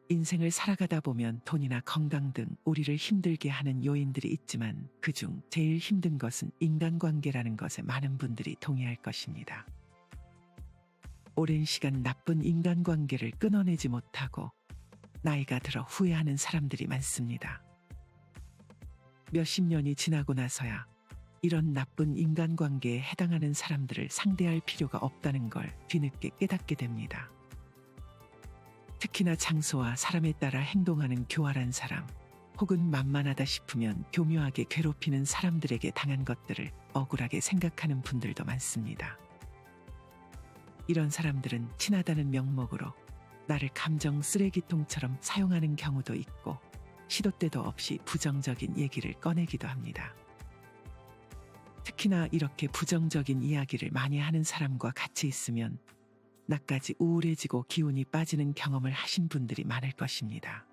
인생을 살아가다 보면 돈이나 건강 등 우리를 힘들게 하는 요인들이 있지만 그중 제일 힘든 것은 인간관계라는 것에 많은 분들이 동의할 것입니다. 오랜 시간 나쁜 인간관계를 끊어내지 못하고 나이가 들어 후회하는 사람들이 많습니다. 몇십 년이 지나고 나서야 이런 나쁜 인간관계에 해당하는 사람들을 상대할 필요가 없다는 걸 뒤늦게 깨닫게 됩니다. 특히나 장소와 사람에 따라 행동하는 교활한 사람, 혹은 만만하다 싶으면 교묘하게 괴롭히는 사람들에게 당한 것들을 억울하게 생각하는 분들도 많습니다. 이런 사람들은 친하다는 명목으로 나를 감정 쓰레기통처럼 사용하는 경우도 있고 시도 때도 없이 부정적인 얘기를 꺼내기도 합니다. 특히나 이렇게 부정적인 이야기를 많이 하는 사람과 같이 있으면 나까지 우울해지고 기운이 빠지는 경험을 하신 분들이 많을 것입니다.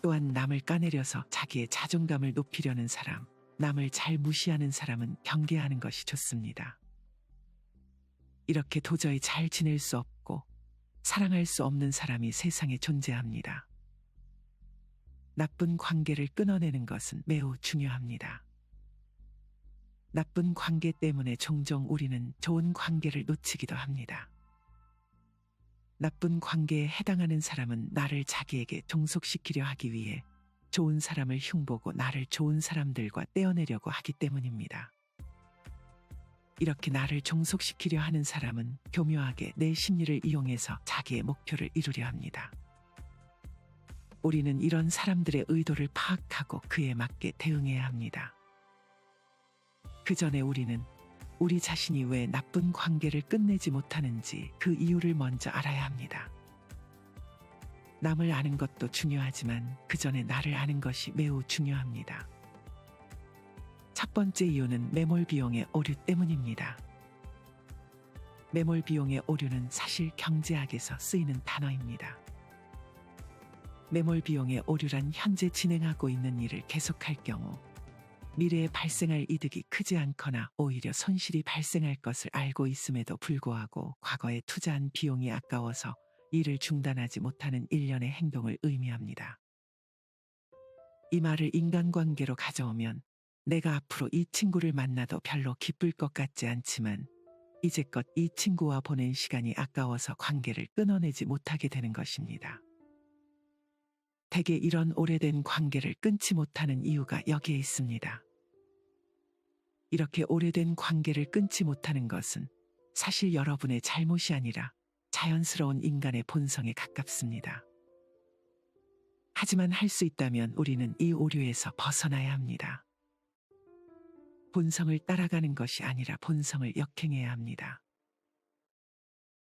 또한 남을 까내려서 자기의 자존감을 높이려는 사람, 남을 잘 무시하는 사람은 경계하는 것이 좋습니다. 이렇게 도저히 잘 지낼 수 없고 사랑할 수 없는 사람이 세상에 존재합니다. 나쁜 관계를 끊어내는 것은 매우 중요합니다. 나쁜 관계 때문에 종종 우리는 좋은 관계를 놓치기도 합니다. 나쁜 관계에 해당하는 사람은 나를 자기에게 종속시키려 하기 위해 좋은 사람을 흉보고 나를 좋은 사람들과 떼어내려고 하기 때문입니다. 이렇게 나를 종속시키려 하는 사람은 교묘하게 내 심리를 이용해서 자기의 목표를 이루려 합니다. 우리는 이런 사람들의 의도를 파악하고 그에 맞게 대응해야 합니다. 그 전에 우리는 우리 자신이 왜 나쁜 관계를 끝내지 못하는지 그 이유를 먼저 알아야 합니다. 남을 아는 것도 중요하지만 그 전에 나를 아는 것이 매우 중요합니다. 첫 번째 이유는 매몰 비용의 오류 때문입니다. 매몰 비용의 오류는 사실 경제학에서 쓰이는 단어입니다. 매몰 비용의 오류란 현재 진행하고 있는 일을 계속할 경우 미래에 발생할 이득이 크지 않거나 오히려 손실이 발생할 것을 알고 있음에도 불구하고 과거에 투자한 비용이 아까워서 일을 중단하지 못하는 일련의 행동을 의미합니다. 이 말을 인간관계로 가져오면 내가 앞으로 이 친구를 만나도 별로 기쁠 것 같지 않지만 이제껏 이 친구와 보낸 시간이 아까워서 관계를 끊어내지 못하게 되는 것입니다. 대개 이런 오래된 관계를 끊지 못하는 이유가 여기에 있습니다. 이렇게 오래된 관계를 끊지 못하는 것은 사실 여러분의 잘못이 아니라 자연스러운 인간의 본성에 가깝습니다. 하지만 할 수 있다면 우리는 이 오류에서 벗어나야 합니다. 본성을 따라가는 것이 아니라 본성을 역행해야 합니다.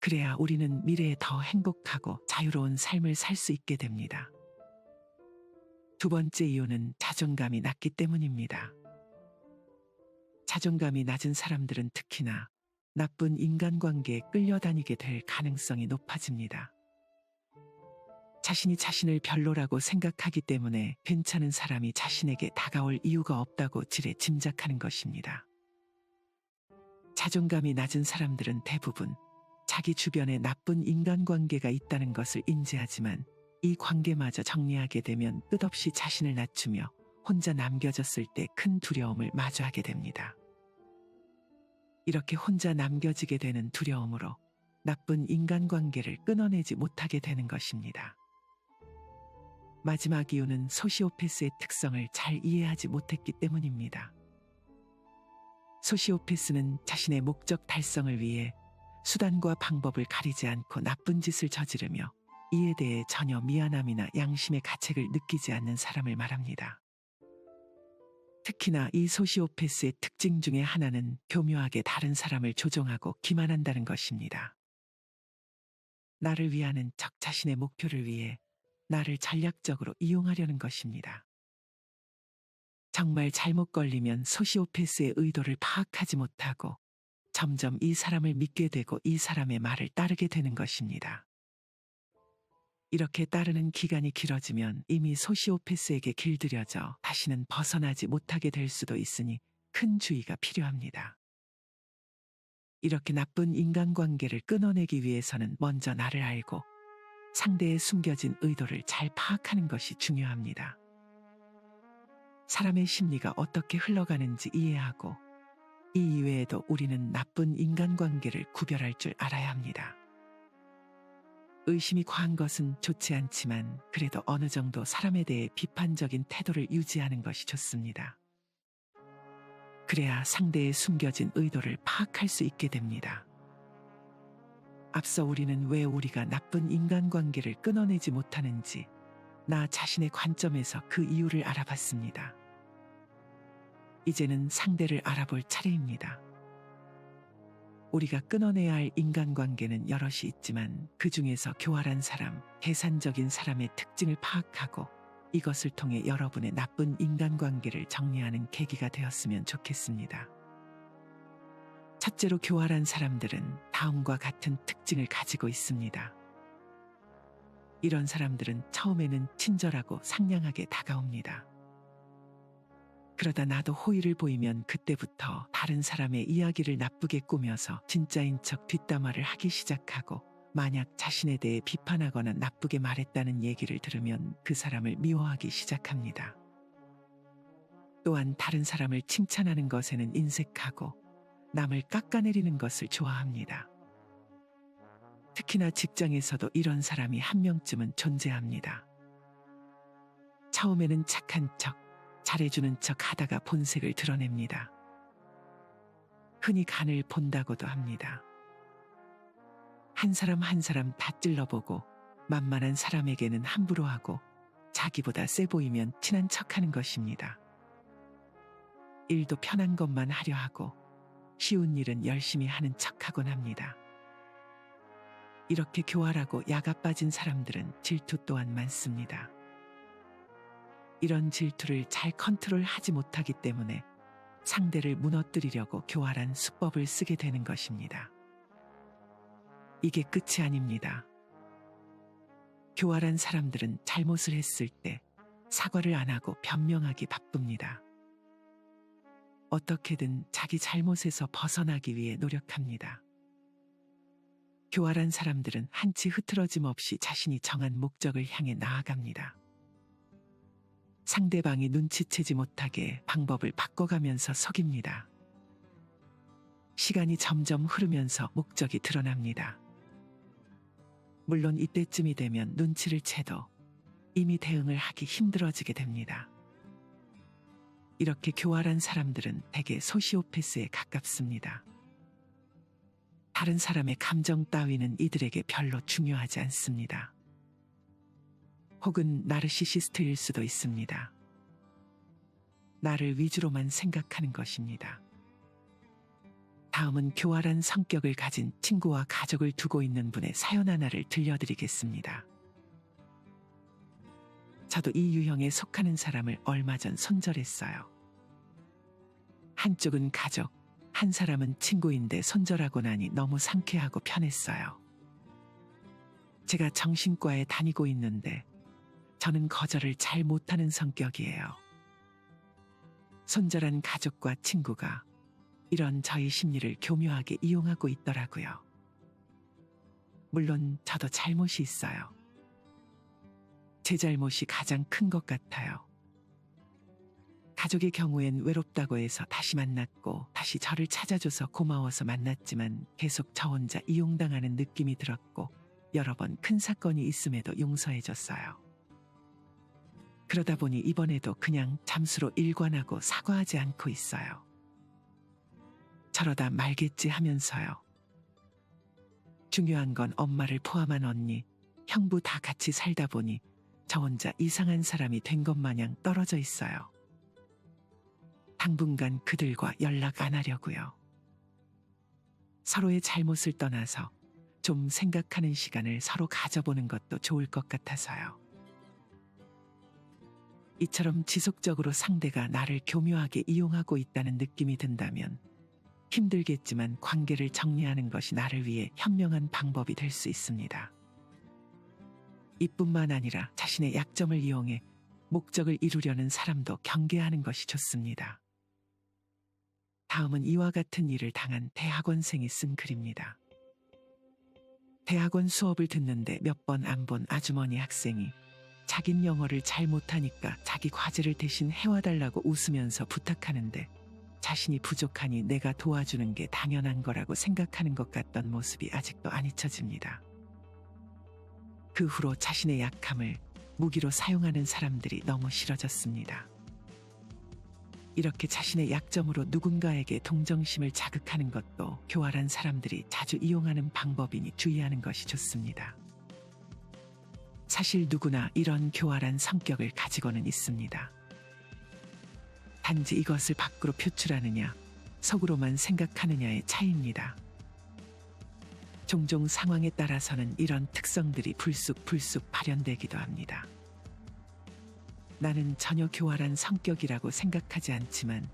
그래야 우리는 미래에 더 행복하고 자유로운 삶을 살 수 있게 됩니다. 두 번째 이유는 자존감이 낮기 때문입니다. 자존감이 낮은 사람들은 특히나 나쁜 인간관계에 끌려다니게 될 가능성이 높아집니다. 자신이 자신을 별로라고 생각하기 때문에 괜찮은 사람이 자신에게 다가올 이유가 없다고 지레 짐작하는 것입니다. 자존감이 낮은 사람들은 대부분 자기 주변에 나쁜 인간관계가 있다는 것을 인지하지만 이 관계마저 정리하게 되면 끝없이 자신을 낮추며 혼자 남겨졌을 때 큰 두려움을 마주하게 됩니다. 이렇게 혼자 남겨지게 되는 두려움으로 나쁜 인간관계를 끊어내지 못하게 되는 것입니다. 마지막 이유는 소시오패스의 특성을 잘 이해하지 못했기 때문입니다. 소시오패스는 자신의 목적 달성을 위해 수단과 방법을 가리지 않고 나쁜 짓을 저지르며 이에 대해 전혀 미안함이나 양심의 가책을 느끼지 않는 사람을 말합니다. 특히나 이 소시오패스의 특징 중에 하나는 교묘하게 다른 사람을 조종하고 기만한다는 것입니다. 나를 위하는 적 자신의 목표를 위해 나를 전략적으로 이용하려는 것입니다. 정말 잘못 걸리면 소시오패스의 의도를 파악하지 못하고 점점 이 사람을 믿게 되고 이 사람의 말을 따르게 되는 것입니다. 이렇게 따르는 기간이 길어지면 이미 소시오패스에게 길들여져 다시는 벗어나지 못하게 될 수도 있으니 큰 주의가 필요합니다. 이렇게 나쁜 인간관계를 끊어내기 위해서는 먼저 나를 알고 상대의 숨겨진 의도를 잘 파악하는 것이 중요합니다. 사람의 심리가 어떻게 흘러가는지 이해하고 이 이외에도 우리는 나쁜 인간관계를 구별할 줄 알아야 합니다. 의심이 과한 것은 좋지 않지만 그래도 어느 정도 사람에 대해 비판적인 태도를 유지하는 것이 좋습니다. 그래야 상대의 숨겨진 의도를 파악할 수 있게 됩니다. 앞서 우리는 왜 우리가 나쁜 인간관계를 끊어내지 못하는지 나 자신의 관점에서 그 이유를 알아봤습니다. 이제는 상대를 알아볼 차례입니다. 우리가 끊어내야 할 인간관계는 여럿이 있지만 그 중에서 교활한 사람, 계산적인 사람의 특징을 파악하고 이것을 통해 여러분의 나쁜 인간관계를 정리하는 계기가 되었으면 좋겠습니다. 첫째로 교활한 사람들은 다음과 같은 특징을 가지고 있습니다. 이런 사람들은 처음에는 친절하고 상냥하게 다가옵니다. 그러다 나도 호의를 보이면 그때부터 다른 사람의 이야기를 나쁘게 꾸며서 진짜인 척 뒷담화를 하기 시작하고 만약 자신에 대해 비판하거나 나쁘게 말했다는 얘기를 들으면 그 사람을 미워하기 시작합니다. 또한 다른 사람을 칭찬하는 것에는 인색하고 남을 깎아내리는 것을 좋아합니다. 특히나 직장에서도 이런 사람이 한 명쯤은 존재합니다. 처음에는 착한 척, 잘해주는 척 하다가 본색을 드러냅니다. 흔히 간을 본다고도 합니다. 한 사람 한 사람 다 찔러보고 만만한 사람에게는 함부로 하고 자기보다 세 보이면 친한 척하는 것입니다. 일도 편한 것만 하려 하고 쉬운 일은 열심히 하는 척하곤 합니다. 이렇게 교활하고 야가 빠진 사람들은 질투 또한 많습니다. 이런 질투를 잘 컨트롤하지 못하기 때문에 상대를 무너뜨리려고 교활한 수법을 쓰게 되는 것입니다. 이게 끝이 아닙니다. 교활한 사람들은 잘못을 했을 때 사과를 안 하고 변명하기 바쁩니다. 어떻게든 자기 잘못에서 벗어나기 위해 노력합니다. 교활한 사람들은 한치 흐트러짐 없이 자신이 정한 목적을 향해 나아갑니다. 상대방이 눈치채지 못하게 방법을 바꿔가면서 속입니다. 시간이 점점 흐르면서 목적이 드러납니다. 물론 이때쯤이 되면 눈치를 채도 이미 대응을 하기 힘들어지게 됩니다. 이렇게 교활한 사람들은 대개 소시오패스에 가깝습니다. 다른 사람의 감정 따위는 이들에게 별로 중요하지 않습니다. 혹은 나르시시스트일 수도 있습니다. 나를 위주로만 생각하는 것입니다. 다음은 교활한 성격을 가진 친구와 가족을 두고 있는 분의 사연 하나를 들려드리겠습니다. 저도 이 유형에 속하는 사람을 얼마 전 손절했어요. 한쪽은 가족, 한 사람은 친구인데 손절하고 나니 너무 상쾌하고 편했어요. 제가 정신과에 다니고 있는데 저는 거절을 잘 못하는 성격이에요. 손절한 가족과 친구가 이런 저희 심리를 교묘하게 이용하고 있더라고요. 물론 저도 잘못이 있어요. 제 잘못이 가장 큰 것 같아요. 가족의 경우엔 외롭다고 해서 다시 만났고 다시 저를 찾아줘서 고마워서 만났지만 계속 저 혼자 이용당하는 느낌이 들었고 여러 번 큰 사건이 있음에도 용서해줬어요. 그러다 보니 이번에도 그냥 잠수로 일관하고 사과하지 않고 있어요. 저러다 말겠지 하면서요. 중요한 건 엄마를 포함한 언니, 형부 다 같이 살다 보니 저 혼자 이상한 사람이 된 것 마냥 떨어져 있어요. 당분간 그들과 연락 안 하려고요. 서로의 잘못을 떠나서 좀 생각하는 시간을 서로 가져보는 것도 좋을 것 같아서요. 이처럼 지속적으로 상대가 나를 교묘하게 이용하고 있다는 느낌이 든다면 힘들겠지만 관계를 정리하는 것이 나를 위해 현명한 방법이 될 수 있습니다. 이뿐만 아니라 자신의 약점을 이용해 목적을 이루려는 사람도 경계하는 것이 좋습니다. 다음은 이와 같은 일을 당한 대학원생이 쓴 글입니다. 대학원 수업을 듣는데 몇 번 안 본 아주머니 학생이 자긴 영어를 잘 못하니까 자기 과제를 대신 해와달라고 웃으면서 부탁하는데 자신이 부족하니 내가 도와주는 게 당연한 거라고 생각하는 것 같던 모습이 아직도 안 잊혀집니다. 그 후로 자신의 약함을 무기로 사용하는 사람들이 너무 싫어졌습니다. 이렇게 자신의 약점으로 누군가에게 동정심을 자극하는 것도 교활한 사람들이 자주 이용하는 방법이니 주의하는 것이 좋습니다. 사실 누구나 이런 교활한 성격을 가지고는 있습니다. 단지 이것을 밖으로 표출하느냐, 속으로만 생각하느냐의 차이입니다. 종종 상황에 따라서는 이런 특성들이 불쑥 발현되기도 합니다. 나는 전혀 교활한 성격이라고 생각하지 않지만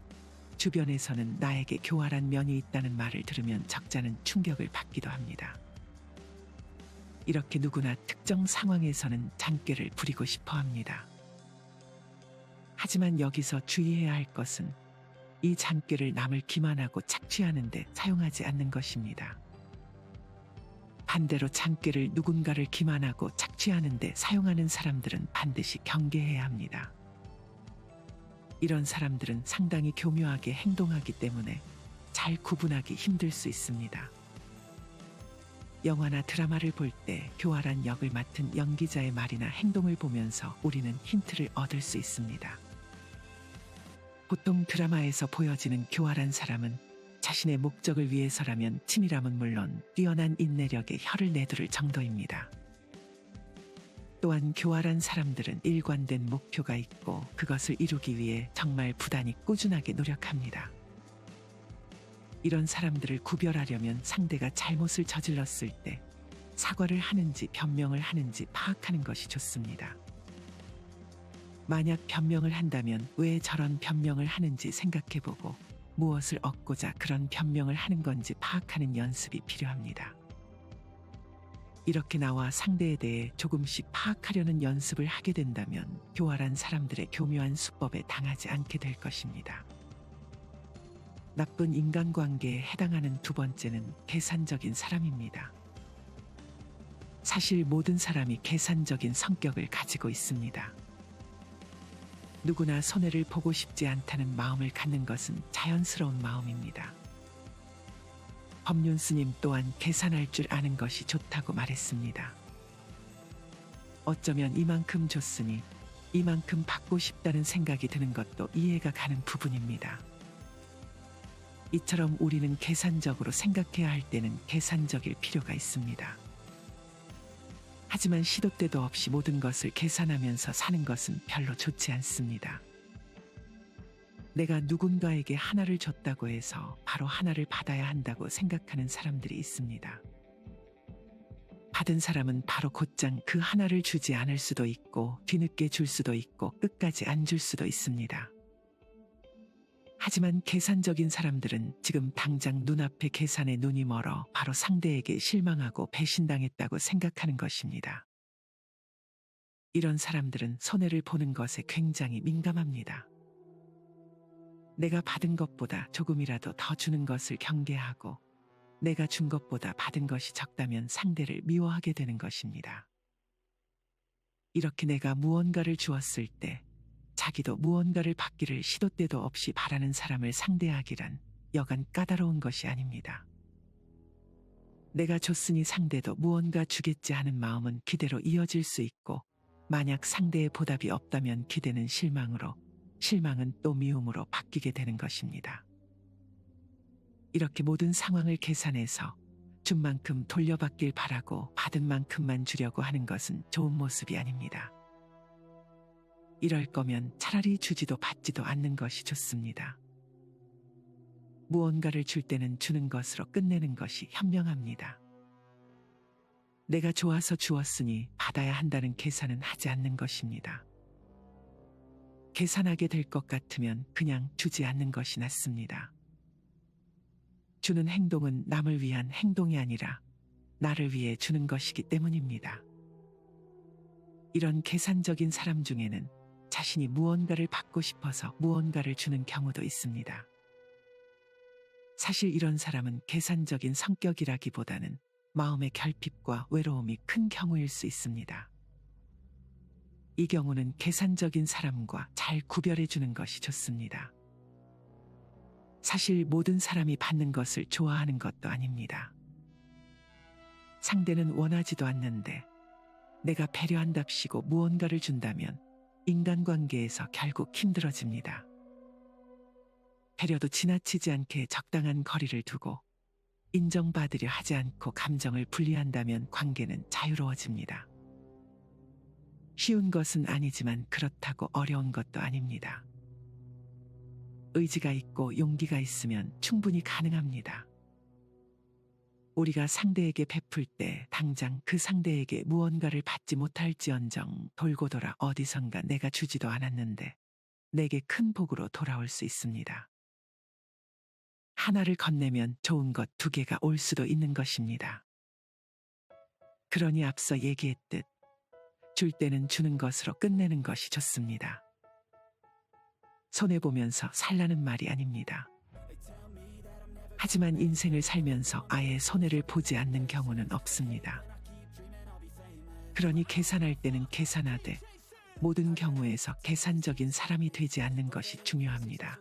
주변에서는 나에게 교활한 면이 있다는 말을 들으면 적잖은 충격을 받기도 합니다. 이렇게 누구나 특정 상황에서는 잔꾀를 부리고 싶어 합니다. 하지만 여기서 주의해야 할 것은 이 잔꾀를 남을 기만하고 착취하는 데 사용하지 않는 것입니다. 반대로 잔꾀를 누군가를 기만하고 착취하는 데 사용하는 사람들은 반드시 경계해야 합니다. 이런 사람들은 상당히 교묘하게 행동하기 때문에 잘 구분하기 힘들 수 있습니다. 영화나 드라마를 볼 때 교활한 역을 맡은 연기자의 말이나 행동을 보면서 우리는 힌트를 얻을 수 있습니다. 보통 드라마에서 보여지는 교활한 사람은 자신의 목적을 위해서라면 치밀함은 물론 뛰어난 인내력에 혀를 내두를 정도입니다. 또한 교활한 사람들은 일관된 목표가 있고 그것을 이루기 위해 정말 부단히 꾸준하게 노력합니다. 이런 사람들을 구별하려면 상대가 잘못을 저질렀을 때 사과를 하는지 변명을 하는지 파악하는 것이 좋습니다. 만약 변명을 한다면 왜 저런 변명을 하는지 생각해보고 무엇을 얻고자 그런 변명을 하는 건지 파악하는 연습이 필요합니다. 이렇게 나와 상대에 대해 조금씩 파악하려는 연습을 하게 된다면 교활한 사람들의 교묘한 수법에 당하지 않게 될 것입니다. 나쁜 인간관계에 해당하는 두 번째는 계산적인 사람입니다. 사실 모든 사람이 계산적인 성격을 가지고 있습니다. 누구나 손해를 보고 싶지 않다는 마음을 갖는 것은 자연스러운 마음입니다. 법륜 스님 또한 계산할 줄 아는 것이 좋다고 말했습니다. 어쩌면 이만큼 줬으니 이만큼 받고 싶다는 생각이 드는 것도 이해가 가는 부분입니다. 이처럼 우리는 계산적으로 생각해야 할 때는 계산적일 필요가 있습니다. 하지만 시도 때도 없이 모든 것을 계산하면서 사는 것은 별로 좋지 않습니다. 내가 누군가에게 하나를 줬다고 해서 바로 하나를 받아야 한다고 생각하는 사람들이 있습니다. 받은 사람은 바로 곧장 그 하나를 주지 않을 수도 있고 뒤늦게 줄 수도 있고 끝까지 안 줄 수도 있습니다. 하지만 계산적인 사람들은 지금 당장 눈앞의 계산에 눈이 멀어 바로 상대에게 실망하고 배신당했다고 생각하는 것입니다. 이런 사람들은 손해를 보는 것에 굉장히 민감합니다. 내가 받은 것보다 조금이라도 더 주는 것을 경계하고 내가 준 것보다 받은 것이 적다면 상대를 미워하게 되는 것입니다. 이렇게 내가 무언가를 주었을 때 자기도 무언가를 받기를 시도 때도 없이 바라는 사람을 상대하기란 여간 까다로운 것이 아닙니다. 내가 줬으니 상대도 무언가 주겠지 하는 마음은 기대로 이어질 수 있고 만약 상대의 보답이 없다면 기대는 실망으로 실망은 또 미움으로 바뀌게 되는 것입니다. 이렇게 모든 상황을 계산해서 준 만큼 돌려받길 바라고 받은 만큼만 주려고 하는 것은 좋은 모습이 아닙니다. 이럴 거면 차라리 주지도 받지도 않는 것이 좋습니다. 무언가를 줄 때는 주는 것으로 끝내는 것이 현명합니다. 내가 좋아서 주었으니 받아야 한다는 계산은 하지 않는 것입니다. 계산하게 될 것 같으면 그냥 주지 않는 것이 낫습니다. 주는 행동은 남을 위한 행동이 아니라 나를 위해 주는 것이기 때문입니다. 이런 계산적인 사람 중에는 자신이 무언가를 받고 싶어서 무언가를 주는 경우도 있습니다. 사실 이런 사람은 계산적인 성격이라기보다는 마음의 결핍과 외로움이 큰 경우일 수 있습니다. 이 경우는 계산적인 사람과 잘 구별해 주는 것이 좋습니다. 사실 모든 사람이 받는 것을 좋아하는 것도 아닙니다. 상대는 원하지도 않는데 내가 배려한답시고 무언가를 준다면 인간관계에서 결국 힘들어집니다. 배려도 지나치지 않게 적당한 거리를 두고 인정받으려 하지 않고 감정을 분리한다면 관계는 자유로워집니다. 쉬운 것은 아니지만 그렇다고 어려운 것도 아닙니다. 의지가 있고 용기가 있으면 충분히 가능합니다. 우리가 상대에게 베풀 때 당장 그 상대에게 무언가를 받지 못할지언정 돌고 돌아 어디선가 내가 주지도 않았는데 내게 큰 복으로 돌아올 수 있습니다. 하나를 건네면 좋은 것 두 개가 올 수도 있는 것입니다. 그러니 앞서 얘기했듯 줄 때는 주는 것으로 끝내는 것이 좋습니다. 손해보면서 살라는 말이 아닙니다. 하지만 인생을 살면서 아예 손해를 보지 않는 경우는 없습니다. 그러니 계산할 때는 계산하되 모든 경우에서 계산적인 사람이 되지 않는 것이 중요합니다.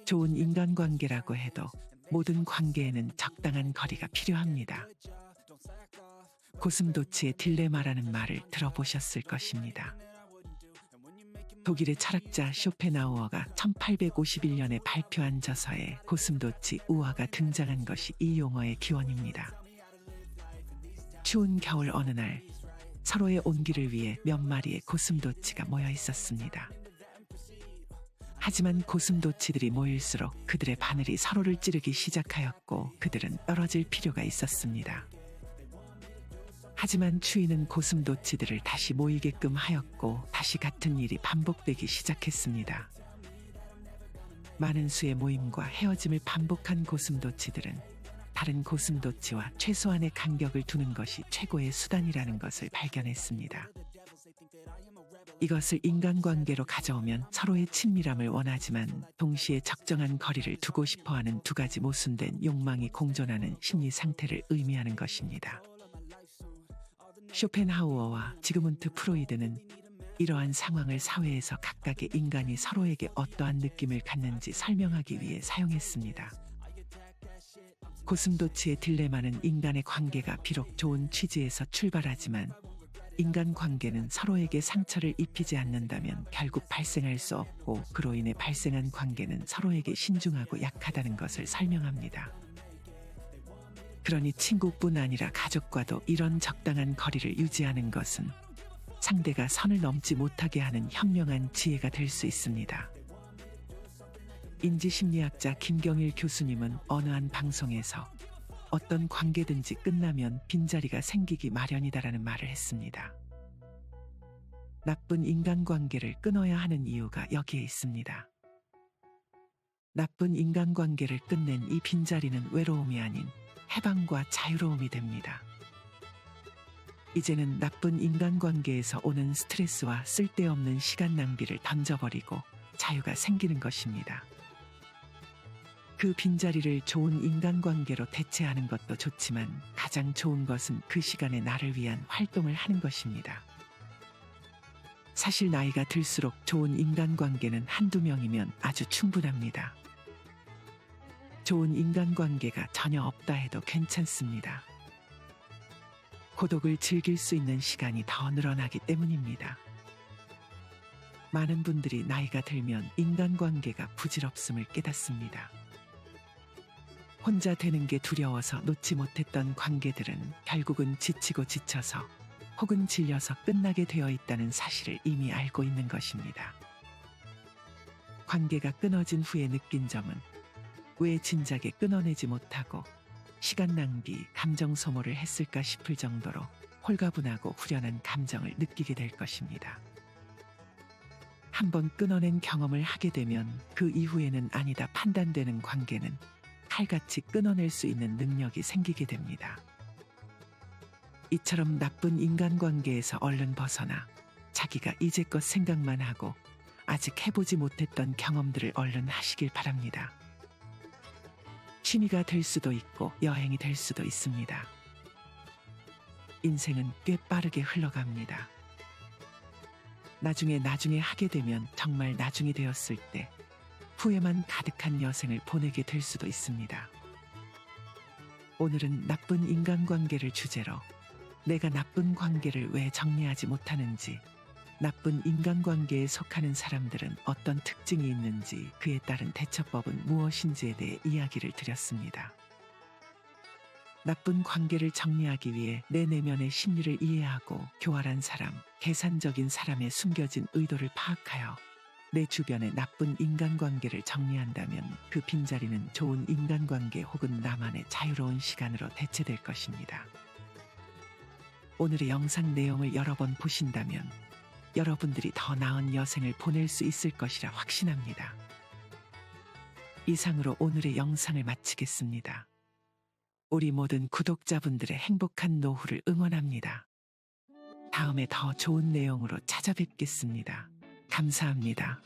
좋은 인간관계라고 해도 모든 관계에는 적당한 거리가 필요합니다. 고슴도치의 딜레마라는 말을 들어보셨을 것입니다. 독일의 철학자 쇼펜하우어가 1851년에 발표한 저서에 고슴도치 우화가 등장한 것이 이 용어의 기원입니다. 추운 겨울 어느 날 서로의 온기를 위해 몇 마리의 고슴도치가 모여 있었습니다. 하지만 고슴도치들이 모일수록 그들의 바늘이 서로를 찌르기 시작하였고 그들은 떨어질 필요가 있었습니다. 하지만 추위는 고슴도치들을 다시 모이게끔 하였고 다시 같은 일이 반복되기 시작했습니다. 많은 수의 모임과 헤어짐을 반복한 고슴도치들은 다른 고슴도치와 최소한의 간격을 두는 것이 최고의 수단이라는 것을 발견했습니다. 이것을 인간관계로 가져오면 서로의 친밀함을 원하지만 동시에 적정한 거리를 두고 싶어하는 두 가지 모순된 욕망이 공존하는 심리 상태를 의미하는 것입니다. 쇼펜하우어와 지그문트 프로이드는 이러한 상황을 사회에서 각각의 인간이 서로에게 어떠한 느낌을 갖는지 설명하기 위해 사용했습니다. 고슴도치의 딜레마는 인간의 관계가 비록 좋은 취지에서 출발하지만 인간관계는 서로에게 상처를 입히지 않는다면 결국 발생할 수 없고 그로 인해 발생한 관계는 서로에게 신중하고 약하다는 것을 설명합니다. 그러니 친구뿐 아니라 가족과도 이런 적당한 거리를 유지하는 것은 상대가 선을 넘지 못하게 하는 현명한 지혜가 될 수 있습니다. 인지심리학자 김경일 교수님은 어느 한 방송에서 어떤 관계든지 끝나면 빈자리가 생기기 마련이다라는 말을 했습니다. 나쁜 인간관계를 끊어야 하는 이유가 여기에 있습니다. 나쁜 인간관계를 끝낸 이 빈자리는 외로움이 아닌 해방과 자유로움이 됩니다. 이제는 나쁜 인간관계에서 오는 스트레스와 쓸데없는 시간 낭비를 던져버리고 자유가 생기는 것입니다. 그 빈자리를 좋은 인간관계로 대체하는 것도 좋지만 가장 좋은 것은 그 시간에 나를 위한 활동을 하는 것입니다. 사실 나이가 들수록 좋은 인간관계는 한두 명이면 아주 충분합니다. 좋은 인간관계가 전혀 없다 해도 괜찮습니다. 고독을 즐길 수 있는 시간이 더 늘어나기 때문입니다. 많은 분들이 나이가 들면 인간관계가 부질없음을 깨닫습니다. 혼자 되는 게 두려워서 놓지 못했던 관계들은 결국은 지치고 지쳐서 혹은 질려서 끝나게 되어 있다는 사실을 이미 알고 있는 것입니다. 관계가 끊어진 후에 느낀 점은 왜 진작에 끊어내지 못하고 시간 낭비, 감정 소모를 했을까 싶을 정도로 홀가분하고 후련한 감정을 느끼게 될 것입니다. 한번 끊어낸 경험을 하게 되면 그 이후에는 아니다 판단되는 관계는 칼같이 끊어낼 수 있는 능력이 생기게 됩니다. 이처럼 나쁜 인간관계에서 얼른 벗어나 자기가 이제껏 생각만 하고 아직 해보지 못했던 경험들을 얼른 하시길 바랍니다. 취미가 될 수도 있고 여행이 될 수도 있습니다. 인생은 꽤 빠르게 흘러갑니다. 나중에 하게 되면 정말 나중이 되었을 때 후회만 가득한 여생을 보내게 될 수도 있습니다. 오늘은 나쁜 인간관계를 주제로 내가 나쁜 관계를 왜 정리하지 못하는지, 나쁜 인간관계에 속하는 사람들은 어떤 특징이 있는지, 그에 따른 대처법은 무엇인지에 대해 이야기를 드렸습니다. 나쁜 관계를 정리하기 위해 내 내면의 심리를 이해하고 교활한 사람, 계산적인 사람의 숨겨진 의도를 파악하여 내 주변의 나쁜 인간관계를 정리한다면 그 빈자리는 좋은 인간관계 혹은 나만의 자유로운 시간으로 대체될 것입니다. 오늘의 영상 내용을 여러 번 보신다면 여러분들이 더 나은 여생을 보낼 수 있을 것이라 확신합니다. 이상으로 오늘의 영상을 마치겠습니다. 우리 모든 구독자분들의 행복한 노후를 응원합니다. 다음에 더 좋은 내용으로 찾아뵙겠습니다. 감사합니다.